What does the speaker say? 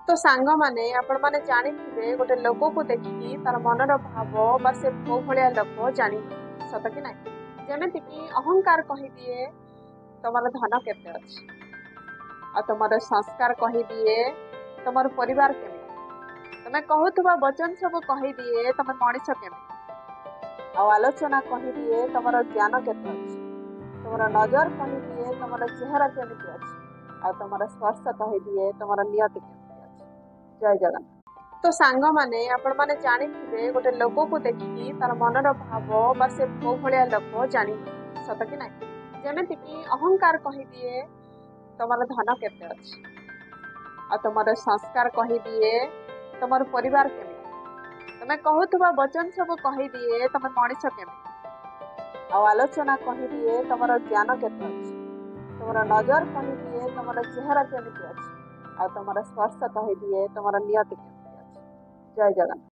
तो सांग माने आपण माने जानिथिबे गोटे लोक को देखि तार मनर भाव बा से को भलिया लोक जानि सत कि नाही जेमिति कि अहंकार कहि दिए तमर धन केते अछि आ तमर संस्कार कहि दिए तमर परिवार केमे तमे कहूथबा वचन सब कहि दिए तमे मଣିଷ केमे आ आलोचना कहि दिए तमर ज्ञान केते अछि तमर नजर कहि दिए तमर चेहरा केमिति अछि आ तमर स्पर्श कहि दिए तमर नियति केमिति अछि। जय जगन्नाथ। तो सांग माने आपण माने जानिथिबे गोटे लोक को देखि तार मनर भाव बा से को भलिया लोक जानि सत कि नाही जेमिति कि अहंकार कहि दिए तमर धन केते अछि आ तमर संस्कार कहि दिए तमर परिवार केमिति तमे कहूथबा वचन सब कहि दिए तमे मଣିଷ केमिति आ आलोचना कहि दिए तमर ज्ञान केते अछि तमर नजर कहि दिए तमर चेहरा केमिति अछि आ तमर स्पर्श कहि दिए तमर नियति केमिति अछि। जय जगन्नाथ।